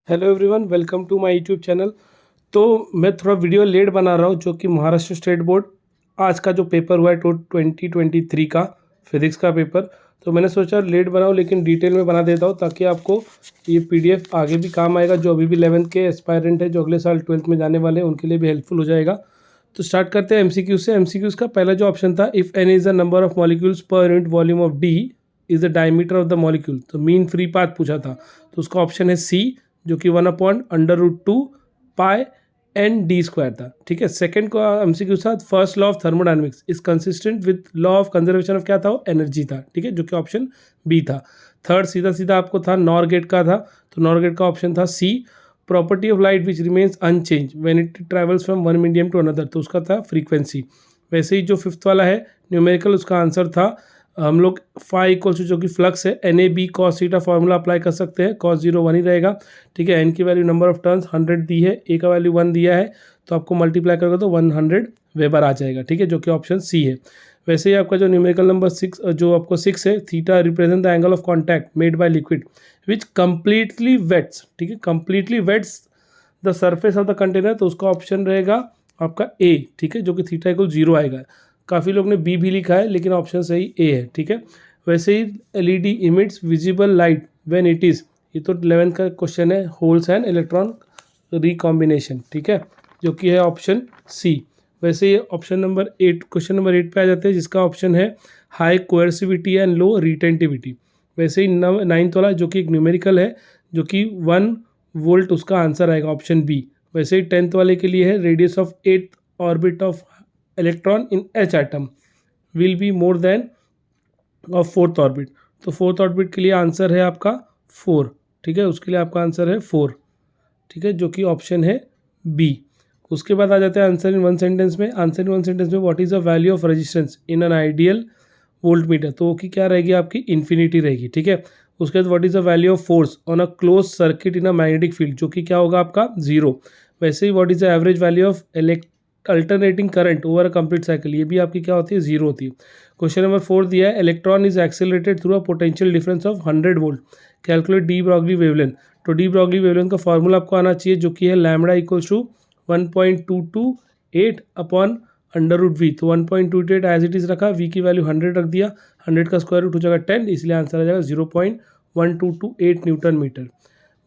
Hello everyone, welcome to my YouTube channel. तो मैं थोड़ा वीडियो लेट बना रहा हूँ, जो कि महाराष्ट्र स्टेट बोर्ड आज का जो पेपर हुआ है 2023 का फिजिक्स का पेपर। तो मैंने सोचा लेट बनाऊँ, लेकिन डिटेल में बना देता हूँ ताकि आपको ये पीडीएफ आगे भी काम आएगा। जो अभी भी 11th के एस्पायरेंट है, जो अगले साल 12th में जाने वाले हैं, उनके लिए भी हेल्पफुल हो जाएगा। तो स्टार्ट करते हैं एमसीक्यू से। एमसीक्यूज़ का पहला जो ऑप्शन था, if n is the number of molecules per unit volume of d is the diameter of the molecule. तो मीन फ्री पाथ पूछा था, तो उसका ऑप्शन है सी, जो कि 1/√2 पाई एन डी स्क्वायर था। ठीक है। सेकंड को एमसीक्यू साथ, first law of thermodynamics is consistent with law of conservation of क्या था, वो एनर्जी था। ठीक है, जो कि ऑप्शन बी था। थर्ड सीधा सीधा आपको था नॉर गेट का था, तो नॉर गेट का ऑप्शन था C, property of light which remains unchange when it travels from one medium to another, तो उसका था फ्रीक्वेंसी। वैसे ही जो फिफ्थ वाला है न्यूमेरिकल, उसका आंसर था हम लोग फाई इक्वल्स जो कि फ्लक्स है N A B cos theta formula apply कर सकते हैं। कॉस 0 1 ही रहेगा। ठीक है। एन की वैल्यू नंबर ऑफ टर्न्स 100 दी है, ए का वैल्यू 1 दिया है, तो आपको मल्टीप्लाई करोगे तो 100 वेबर आ जाएगा। ठीक है, जो कि ऑप्शन सी है। वैसे ही आपका जो न्यूमेरिकल नंबर 6, जो आपको 6 है, theta represent the angle of contact made by liquid which completely wets. ठीक है, completely wets the surface of the container, तो उसका ऑप्शन रहेगा आपका ए। ठीक है, जो कि थीटा इक्वल 0 आएगा। काफ़ी लोग ने बी भी लिखा है, लेकिन ऑप्शन सही ए है। ठीक है। वैसे ही LED emits visible light when it is, ये तो 11th का क्वेश्चन है, होल्स एंड इलेक्ट्रॉन रिकॉम्बिनेशन। ठीक है, जो कि है ऑप्शन सी। वैसे ही ऑप्शन नंबर 8, क्वेश्चन नंबर 8 पे आ जाते हैं, जिसका ऑप्शन है हाई कोएर्सिविटी एंड लो रिटेंटिविटी। वैसे ही 9th वाला, जो कि एक न्यूमेरिकल है, जो कि 1 वोल्ट, उसका आंसर आएगा ऑप्शन बी। वैसे ही 10th वाले के लिए है radius of 8th orbit of electron in H atom will be more than of 4th orbit. तो 4th ऑर्बिट के लिए आंसर है आपका 4। ठीक है, उसके लिए आपका आंसर है 4। ठीक है, जो कि ऑप्शन है बी। उसके बाद आ जाते हैं आंसर इन वन सेंटेंस में। आंसर इन वन सेंटेंस में, what is the value of resistance in an ideal volt meter, तो वो की क्या रहेगी आपकी, इन्फिनिटी रहेगी। ठीक है। उसके बाद what is the value of force on a closed circuit in a magnetic field, जो कि क्या होगा आपका 0। वैसे ही what is the average value of alternating current over a complete cycle, ये भी आपकी क्या होती है, 0 होती है। क्वेश्चन नंबर 4 दिया है, electron is accelerated through a potential difference of 100 volt, calculate de Broglie wavelength. तो डी ब्रॉगली वेवलेंथ का फॉर्मूला आपको आना चाहिए, जो कि है lambda equals to 1.228 upon √v। तो 1.28 एज इट इज़ रखा, v की वैल्यू 100 रख दिया, 100 का स्क्वायर रूट हो जाएगा 10, इसलिए आंसर आ जाएगा 0.1228 न्यूटन मीटर।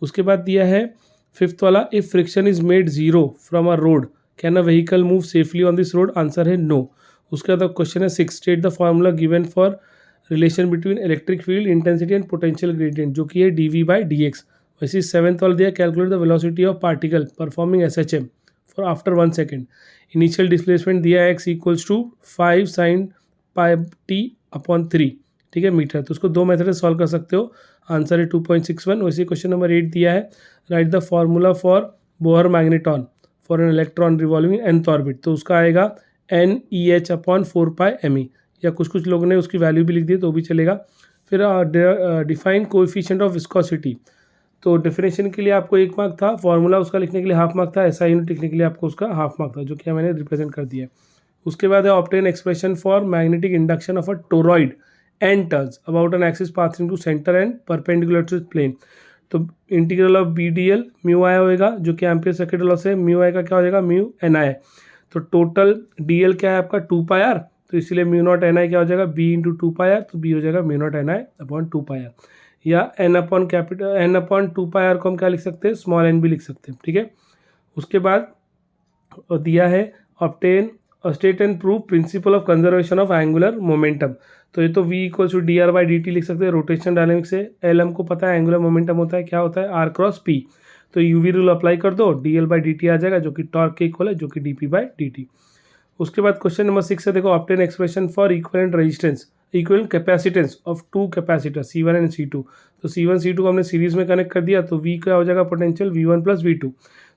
उसके बाद दिया है फिफ्थ वाला, if friction is made 0 from a road can a vehicle move safely on this road, answer है नो। उसके बाद क्वेश्चन है 6, state the formula given for relation between electric field intensity and potential gradient, जो कि है dv/dx। वैसे 7th वाला दिया, calculate the velocity of particle performing SHM for after 1 second. Initial displacement दिया है x equals to 5 sin πt/3। ठीक है, मीटर। तो उसको दो मेथड से सॉल्व कर सकते हो, आंसर है 2.61। वैसे क्वेश्चन नंबर 8 दिया है, right the formula for Bohr magneton for an electron revolving nth orbit, तो उसका आएगा NEH/4πme, या कुछ लोगों ने उसकी वैल्यू भी लिख दी तो भी चलेगा। फिर डिफाइन कोएफिशिएंट ऑफ विस्कोसिटी, तो डेफिनेशन के लिए आपको 1 मार्क था, फॉर्मूला उसका लिखने के लिए हाफ मार्क था, SI यूनिट लिखने के लिए आपको उसका हाफ मार्क था, जो कि मैंने रिप्रेजेंट कर दिया है। उसके बाद है obtain expression for magnetic induction of a toroid and turns about an axis passing to centre and perpendicular to plane. तो integral of BDL mu I होएगा, जो कि एम्पियर सर्किट लॉ से म्यू आई का क्या हो जाएगा, म्यू NI। तो टोटल DL क्या है आपका 2πr, तो इसलिए μ0 NI क्या हो जाएगा, B इंटू 2πr, तो B हो जाएगा μ0 NI/2πr, या n/2πr को हम क्या लिख सकते हैं, स्मॉल n भी लिख सकते हैं। ठीक है। उसके बाद दिया है obtain state and prove principle of conservation of angular momentum, तो ये तो v इक्वल्स टू dr/dt लिख सकते हैं, रोटेशन डायनेमिक्स से। L हमको पता है एंगुलर मोमेंटम होता है, क्या होता है, r×p। तो UV रूल अप्लाई कर दो, dl/dt आ जाएगा, जो कि टॉर्क के इक्वल है, जो कि dp/dt। उसके बाद क्वेश्चन नंबर 6 से देखो, obtain expression for equivalent resistance equivalent capacitance of 2 capacitor C1 and C2। तो C1 C2 को हमने सीरीज में कनेक्ट कर दिया, तो V क्या हो जाएगा, पोटेंशियल V1 + V2।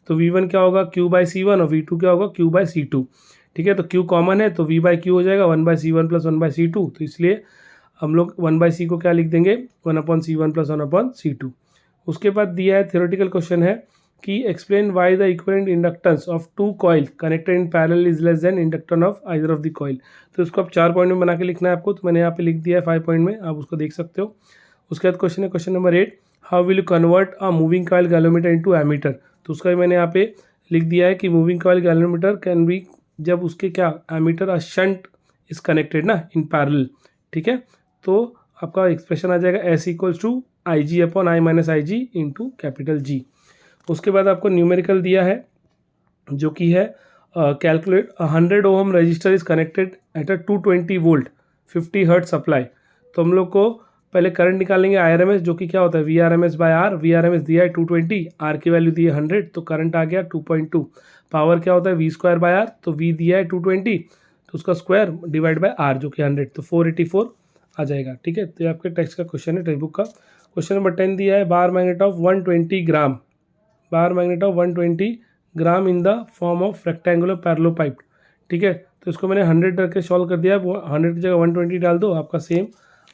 तो V1 क्या होगा, Q/C1, और V2 क्या होगा, Q/C2। ठीक है, तो Q कॉमन है, तो V/Q हो जाएगा 1/C1 + 1/C2, तो इसलिए हम लोग 1/C को क्या लिख देंगे, 1/C1 + 1/C2। उसके बाद दिया है थ्योरेटिकल क्वेश्चन है कि explain why the equivalent inductance of 2 coil connected in parallel is less than inductance of either of the coil. तो इसको आप 4 पॉइंट में बना के लिखना है आपको, तो मैंने यहाँ पे लिख दिया है 5 पॉइंट में, आप उसको देख सकते हो। उसके बाद क्वेश्चन है question number 8, how will you convert a moving coil galvanometer into ammeter. तो उसका भी मैंने यहाँ पे लिख दिया है कि moving coil galvanometer can be, जब उसके क्या ammeter a shunt is connected ना इन पैरेलल, ठीक है, तो आपका एक्सप्रेशन आ जाएगा S equals to I g upon I minus I g into capital G. उसके बाद आपको न्यूमेरिकल दिया है जो कि है calculate 100 ohm resistor is connected at a 220 volt 50 hertz supply. तो हम लोग को पहले करंट निकालेंगे IRMS, जो कि क्या होता है VRMS बाय आर। VRMS दिया है 220, आर की वैल्यू दी है 100, तो करंट आ गया 2.2। पावर क्या होता है V स्क्वायर बाय आर, तो V दिया है 220, तो उसका स्क्वायर डिवाइड बाय आर जो कि 100, तो 484 आ जाएगा। ठीक है, तो ये आपके टेक्स्ट का क्वेश्चन है, टेक्स्ट बुक का। क्वेश्चन नंबर 10 दिया है bar magnet of 120 gram, bar magnet of 120 gram in the form of rectangular parallelepiped. ठीक है, तो इसको मैंने 100 करके सॉल्व कर दिया। 100 की जगह 120 डाल दो, आपका सेम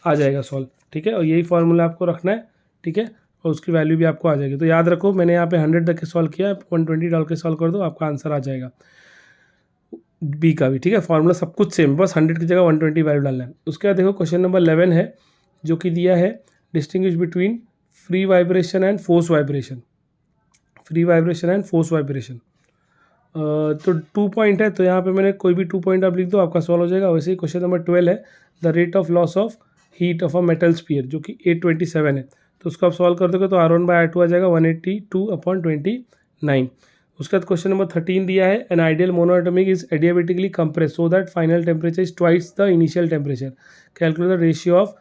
आ जाएगा सॉल्व। ठीक है, और यही फॉर्मूला आपको रखना है। ठीक है, और उसकी वैल्यू भी आपको आ जाएगी। तो याद रखो मैंने यहाँ पे 100 तक के सॉल्व किया, 120 डाल के सॉल्व कर दो, आपका आंसर आ जाएगा बी का भी। ठीक है, फॉर्मूला सब कुछ सेम, बस 100 की जगह 120 वैल्यू डालना है। उसके बाद देखो क्वेश्चन नंबर 11 है जो कि दिया है distinguish between free vibration and force vibration. Free vibration and force vibration, तो 2 पॉइंट है, तो यहाँ पे मैंने कोई भी 2 पॉइंट आप लिख दो, आपका सॉल्व हो जाएगा। वैसे ही क्वेश्चन नंबर 12 है the rate of loss of heat of a metal sphere, जो कि 827 है। तो उसको आप सॉल्व कर दोगे तो R1/R2 आ जाएगा 182/29। उसके बाद क्वेश्चन नंबर 13 दिया है an ideal monoatomic is adiabatically compress so that final temperature is twice the initial temperature, calculate the ratio of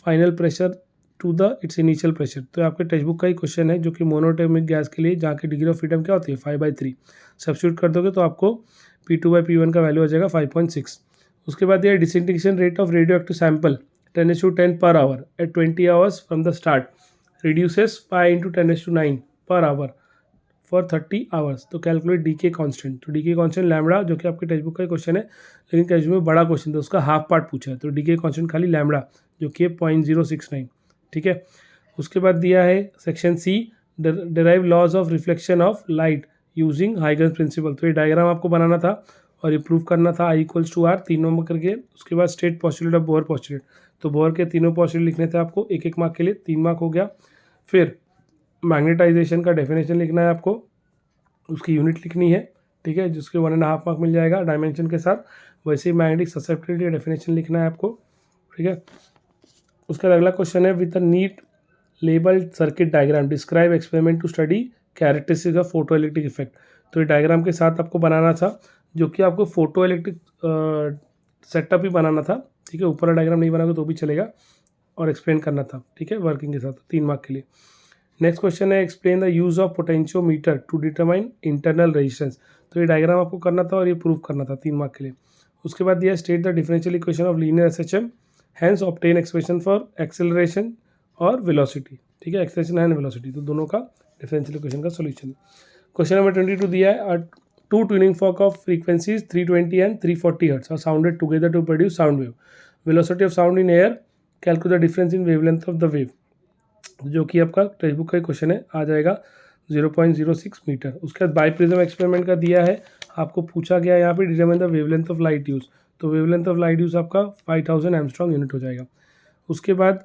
final pressure to the its initial pressure. तो आपके टेक्स्ट बुक का ही question है जो कि monoatomic gas के लिए जहाँ की डिग्री ऑफ फ्रीडम क्या होती है 5/3, सब्स्टिट्यूट कर दोगे तो आपको P2/P1 का वैल्यू आ जाएगा 5.6। उसके बाद ये disintegration rate of radioactive sample 10:10 per hour at 20 hours from the start reduces 5 × 10⁹ per hour for 30 hours. तो कैलकुलेट डीके कांस्टेंट। तो डीके कांस्टेंट लैम्बडा, जो कि आपके टेक्स्ट बुक का क्वेश्चन है, लेकिन टेक्स्ट बुक में बड़ा क्वेश्चन था, उसका हाफ पार्ट पूछा है। तो डीके कांस्टेंट खाली लैम्बडा जो कि है 0.069। ठीक है, उसके बाद दिया है section C derive laws of reflection of light using Huygens principle. तो ये डायग्राम आपको बनाना था और ये प्रूव करना था I = R 3 नंबर करके। उसके बाद state postulate of bore postulate, तो बोर के तीनों पॉस्टुलेट लिखने थे आपको, एक मार्क के लिए 3 मार्क हो गया। फिर मैग्नेटाइजेशन का डेफिनेशन लिखना है आपको, उसकी यूनिट लिखनी है। ठीक है, जिसके 1.5 मार्क मिल जाएगा डायमेंशन के साथ। वैसे ही मैग्नेटिक ससेप्टिबिलिटी का डेफिनेशन लिखना है आपको। ठीक है, उसका अगला क्वेश्चन है with the neat labelled circuit diagram describe experiment to study characteristics of photoelectric effect. तो ये डायग्राम के साथ आपको बनाना था, जो कि आपको फोटो इलेक्ट्रिक सेटअप ही बनाना था। ठीक है, ऊपर डायग्राम नहीं बनाओगे तो भी चलेगा, और एक्सप्लेन करना था। ठीक है, वर्किंग के साथ 3 मार्क के लिए। नेक्स्ट क्वेश्चन है explain the use of potentiometer to determine internal resistance. तो ये डायग्राम आपको करना था और ये प्रूव करना था 3 मार्क के लिए। उसके बाद दिया state the differential equation of linear SHM hence obtain expression for acceleration और वेलोसिटी। ठीक है, एक्सेलरेशन एंड वेलोसिटी, तो दोनों का डिफरेंशियल इक्वेशन का सॉल्यूशन। क्वेश्चन नंबर 22 दिया है two tuning fork of frequencies 320 and 340 hertz are sounded together to produce sound wave. Velocity of sound in air, calculate the difference in wavelength of the wave, जो कि आपका text book का question है, आ जाएगा 0.06 metre. उसके बाद biprism experiment का दिया है, आपको पूछा गया यहाँ पे determine the wavelength of light use. तो वेवलेंथ ऑफ लाइट यूज आपका 5000 एंगस्ट्रॉम यूनिट हो जाएगा। उसके बाद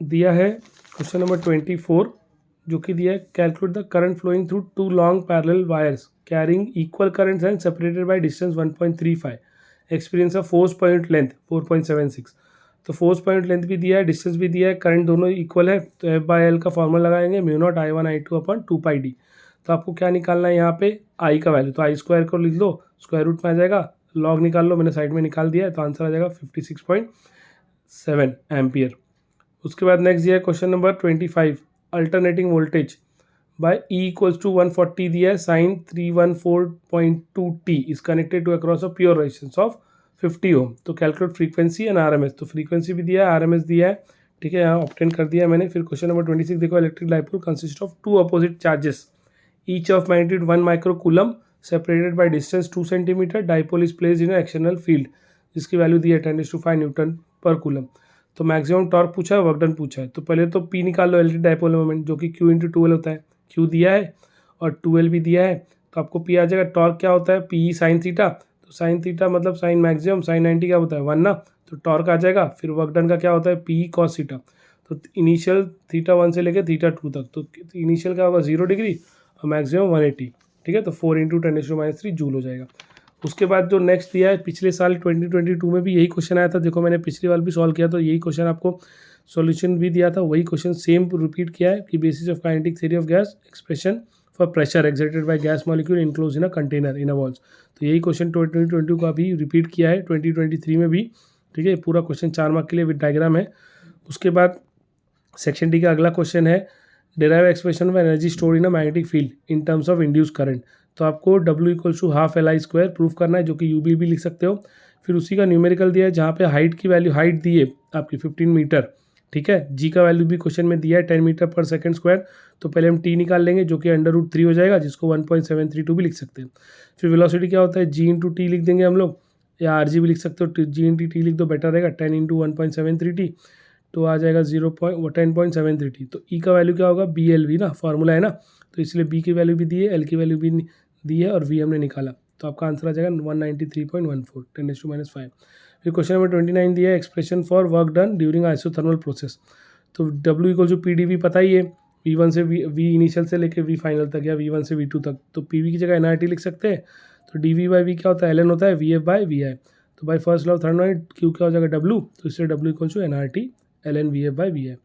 दिया है क्वेश्चन नंबर 24 जो कि दिया है calculate the current flowing through 2 long parallel wires carrying equal currents and separated by distance 1.35, experience of force point length 4.76। तो फोर्स पॉइंट लेंथ भी दिया है, डिस्टेंस भी दिया है, करंट दोनों इक्वल है, तो F/L का फॉर्मूला लगाएंगे μ0 I1I2/2πd। तो आपको क्या निकालना है यहाँ पे I का वैल्यू, तो I² को लिख लो, स्क्वायर रूट में आ जाएगा, लॉग निकाल लो, मैंने साइड में निकाल दिया है, तो आंसर आ जाएगा 56.7 एम्पियर। उसके बाद नेक्स्ट दिया है question number 25 alternating voltage by E = 140 दिया है, sine 314.2t is connected to across a pure resistance of 50 ohm. तो कैलकुलेट फ्रीक्वेंसी एंड RMS, तो फ्रीक्वेंसी भी दिया है, RMS दिया है। ठीक है, यहाँ ऑब्टेन कर दिया है मैंने। फिर क्वेश्चन नंबर 26 देखो electric dipole consist of 2 opposite charges each of magnitude 1 microcoulomb separated by distance 2 centimetre, dipole is placed in external field जिसकी वैल्यू दी है 10⁵ न्यूटन पर कूलम। तो मैक्सिमम टॉर्क पूछा है, वर्क डन पूछा है। तो पहले तो P निकाल लो इलेक्ट्रिक डाइपोल मोमेंट, जो कि Q × 2L होता है। Q दिया है और 2L भी दिया है, तो आपको P आ जाएगा। टॉर्क क्या होता है P sin थीटा, तो sin थीटा मतलब साइन मैक्सिमम, sin 90 क्या होता है 1 ना, तो टॉर्क आ जाएगा। फिर वर्क डन का क्या होता है P cos थीटा, तो इनिशियल θ1 से लेकर θ2 तक, तो इनिशियल का होगा 0 डिग्री और मैक्सिमम 180, ठीक है। तो 4 × 10⁻³ जूल हो जाएगा। उसके बाद जो नेक्स्ट दिया है, पिछले साल 2022 में भी यही क्वेश्चन आया था। देखो मैंने पिछली बार भी सॉल्व किया तो यही क्वेश्चन आपको सॉल्यूशन भी दिया था, वही क्वेश्चन सेम रिपीट किया है कि basis of kinetic theory of gas expression for pressure exerted by gas molecule enclose in a container in a walls. तो यही क्वेश्चन 2022 का भी रिपीट किया है 2023 में भी, ठीक है। पूरा क्वेश्चन 4 मार्क के लिए विद डायग्राम है। उसके बाद सेक्शन डी का अगला क्वेश्चन है derive expression of energy store in a magnetic field in terms of induce current. तो आपको W = ½ Li² प्रूफ करना है, जो कि UB भी लिख सकते हो। फिर उसी का न्यूमेरिकल दिया है, जहाँ पे हाइट की वैल्यू, हाइट दी है आपकी 15 मीटर, ठीक है। जी का वैल्यू भी क्वेश्चन में दिया है 10 मीटर पर सेकंड स्क्वायर। तो पहले हम टी निकाल लेंगे, जो कि √3 हो जाएगा, जिसको 1.732 भी लिख सकते हैं। फिर वेलोसिटी क्या होता है, G × T लिख देंगे हम लोग, या RG भी लिख सकते हो, G × T लिख दो बेटर रहेगा, 10 × 1.732 तो आ जाएगा 10.732। तो E का वैल्यू क्या होगा, BLV ना, फार्मूला है ना, तो इसलिए B की वैल्यू भी दी है, L की वैल्यू भी दी है और V हमने निकाला। तो आपका आंसर आ जाएगा 193.14 10⁻⁵। फिर क्वेश्चन नंबर 29 दिया है expression for work done during isothermal process. तो W = PdV पता ही है, V1 से V इनिशियल से लेके V फाइनल तक, या V1 से V2 तक। तो PV की जगह nRT लिख सकते हैं। तो dV/V क्या होता है, ln होता है VF/VI। तो by first law third law Q क्या हो जाएगा W, तो इससे W = nRT ln VF/VI।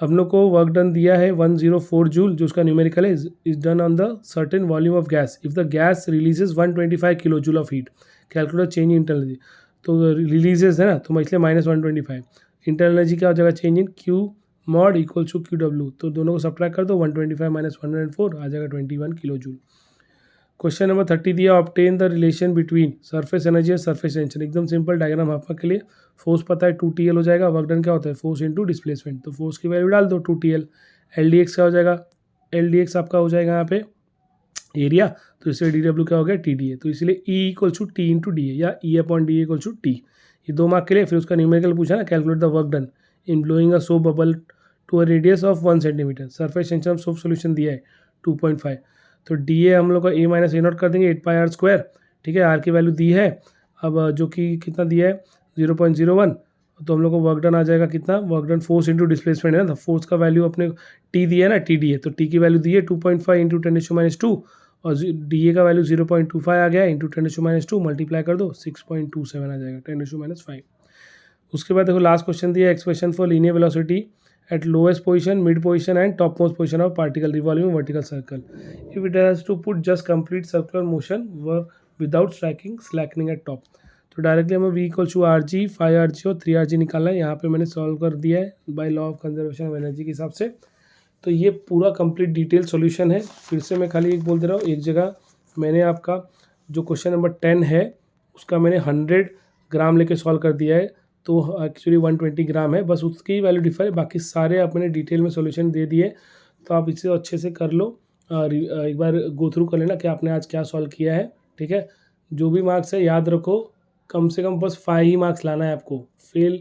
हम लोग को वर्क डन दिया है 104 जूल, जो उसका न्यूमेरिकल है is done on the certain volume of gas if the gas releases 125 kilo joule of heat. Calculate change internal energy, तो रिलीजेज है ना, तो इसलिए -125। इंटरनल एनर्जी क्या हो जाएगा, change in Q mod = QW। तो दोनों को सब्ट्रैक्ट कर दो, 125 - 104 आ जाएगा 21 किलो जूल। क्वेश्चन नंबर 30 दिया obtain the relation between surface energy और सरफेस टेंशन। एकदम सिंपल डायग्राम आपका के लिए। फोर्स पता है 2TL हो जाएगा, वर्क डन क्या होता है, फोर्स इंटू डिस्प्लेसमेंट। तो फोर्स की वैल्यू डाल दो 2TL। LDX क्या हो जाएगा, LDX आपका हो जाएगा यहाँ पे एरिया, तो इससे DW क्या हो गया, TDA। तो इसलिए E = T × DA या E/DA = T। ये 2 मार्क के लिए। फिर उसका न्यूमेरिकल पूछा ना, calculate the work done in blowing a soap bubble to a radius of 1 centimetre. Surface tension of soap solution दिया है 2.5। तो DA हम लोग का A - A0 कर देंगे 8πr², ठीक है। R की वैल्यू दी है, अब जो कि कितना दिया है 0.01। तो हम लोग को वर्क डन आ जाएगा कितना, work done force into displacement है ना, तो फोर्स का वैल्यू अपने T दिया है ना, TDA। तो T की वैल्यू दी है 2.5 × 10⁻², और DA का वैल्यू 0.25 आ गया, इंटू 10⁻², मल्टीप्लाई कर दो 6.27 आ जाएगा 10⁻5। उसके बाद देखो लास्ट क्वेश्चन दिया expression for linear velocity at lowest position, mid position and topmost position of particle revolving vertical circle. If it has to put just complete circular motion without slackening at top. तो directly हमें V = RG, 5RG और 3RG निकालना है। यहाँ पे मैंने solve कर दिया है by law of conservation of energy के हिसाब से। तो ये पूरा कंप्लीट डिटेल सॉल्यूशन है। फिर से मैं खाली एक बोल दे रहा हूँ, एक जगह मैंने आपका जो क्वेश्चन नंबर 10 है उसका मैंने 100 ग्राम लेके सॉल्व कर दिया है, तो एक्चुअली 120 ग्राम है, बस उसकी वैल्यू डिफर है। बाकी सारे आपने डिटेल में सॉल्यूशन दे दिए, तो आप इसे अच्छे से कर लो, एक बार गो थ्रू कर लेना कि आपने आज क्या सॉल्व किया है, ठीक है। जो भी मार्क्स है याद रखो, कम से कम बस 5 ही मार्क्स लाना है आपको, फेल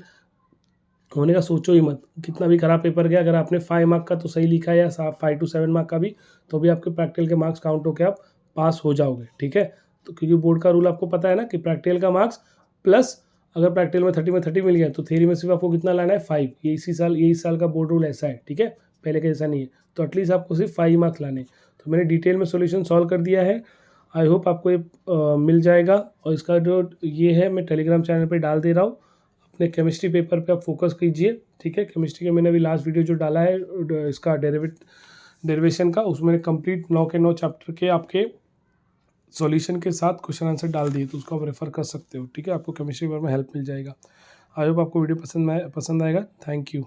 होने का सोचो ही मत। कितना भी खराब पेपर गया, अगर आपने 5 मार्क का तो सही लिखा है या 5 to 7 मार्क का भी, तो भी आपके प्रैक्टिकल के मार्क्स काउंट होकर आप पास हो जाओगे, ठीक है। तो क्योंकि बोर्ड का रूल आपको पता है ना कि प्रैक्टिकल का मार्क्स प्लस, अगर प्रैक्टिकल में 30 में 30 मिल गया तो थ्योरी में सिर्फ आपको कितना लाना है 5। ये इसी साल का बोर्ड रूल ऐसा है, ठीक है, पहले का ऐसा नहीं है। तो एटलीस्ट आपको सिर्फ 5 मार्क्स लाने। तो मैंने डिटेल में सॉल्यूशन सॉल्व कर दिया है। आई होप आपको ये मिल जाएगा। और इसका जो ये है मैं टेलीग्राम चैनल पे डाल दे रहा हूँ। अपने केमिस्ट्री पेपर पे आप फोकस कीजिए, ठीक है। केमिस्ट्री के मैंने अभी लास्ट वीडियो जो डाला है इसका डेरिवेशन का, उसमें कंप्लीट 9 के 9 चैप्टर के आपके सॉल्यूशन के साथ क्वेश्चन आंसर डाल दिए, तो उसको आप रेफर कर सकते हो, ठीक है। आपको केमिस्ट्री पेपर में हेल्प मिल जाएगा। आई होप आपको वीडियो पसंद आएगा। Thank you.